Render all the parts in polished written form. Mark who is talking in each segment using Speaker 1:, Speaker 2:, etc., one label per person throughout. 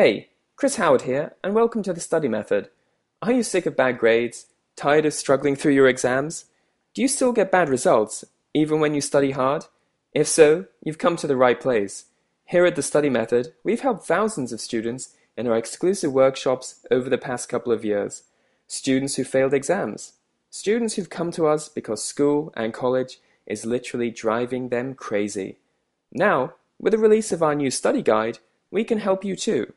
Speaker 1: Hey, Chris Howard here, and welcome to the study method. Are you sick of bad grades? Tired of struggling through your exams? Do you still get bad results, even when you study hard? If so, you've come to the right place. Here at the study method, we've helped thousands of students in our exclusive workshops over the past couple of years. Students who failed exams. Students who've come to us because school and college is literally driving them crazy. Now, with the release of our new study guide, we can help you too.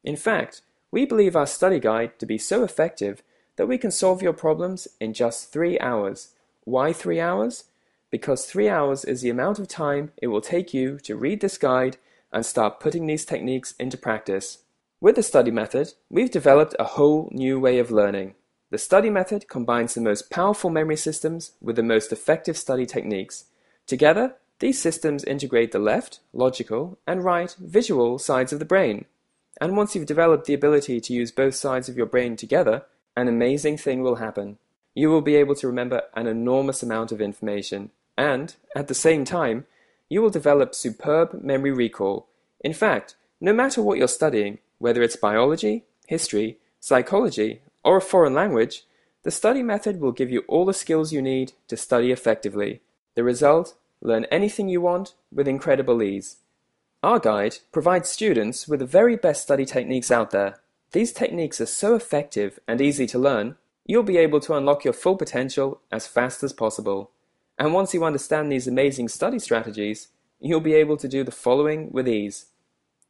Speaker 1: In fact, we believe our study guide to be so effective that we can solve your problems in just 3 hours. Why 3 hours? Because 3 hours is the amount of time it will take you to read this guide and start putting these techniques into practice. With the study method, we've developed a whole new way of learning. The study method combines the most powerful memory systems with the most effective study techniques. Together, these systems integrate the left, logical, and right, visual sides of the brain. And once you've developed the ability to use both sides of your brain together, an amazing thing will happen. You will be able to remember an enormous amount of information, and, at the same time, you will develop superb memory recall. In fact, no matter what you're studying, whether it's biology, history, psychology, or a foreign language, the study method will give you all the skills you need to study effectively. The result? Learn anything you want with incredible ease. Our guide provides students with the very best study techniques out there. These techniques are so effective and easy to learn, you'll be able to unlock your full potential as fast as possible. And once you understand these amazing study strategies, you'll be able to do the following with ease.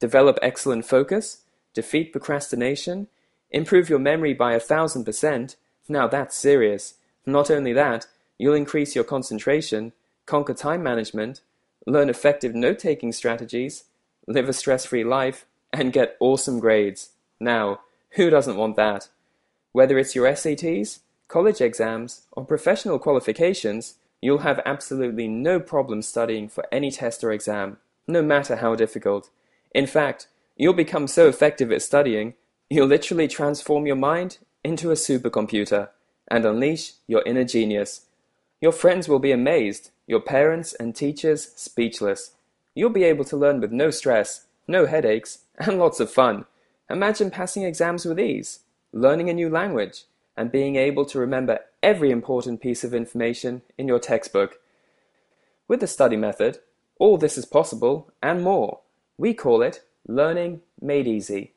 Speaker 1: Develop excellent focus, defeat procrastination, improve your memory by 1,000%. Now that's serious. Not only that, you'll increase your concentration, conquer time management, learn effective note-taking strategies, live a stress-free life, and get awesome grades. Now, who doesn't want that? Whether it's your SATs, college exams, or professional qualifications, you'll have absolutely no problem studying for any test or exam, no matter how difficult. In fact, you'll become so effective at studying, you'll literally transform your mind into a supercomputer and unleash your inner genius. Your friends will be amazed, your parents and teachers speechless. You'll be able to learn with no stress, no headaches, and lots of fun. Imagine passing exams with ease, learning a new language, and being able to remember every important piece of information in your textbook. With the study method, all this is possible and more. We call it learning made easy.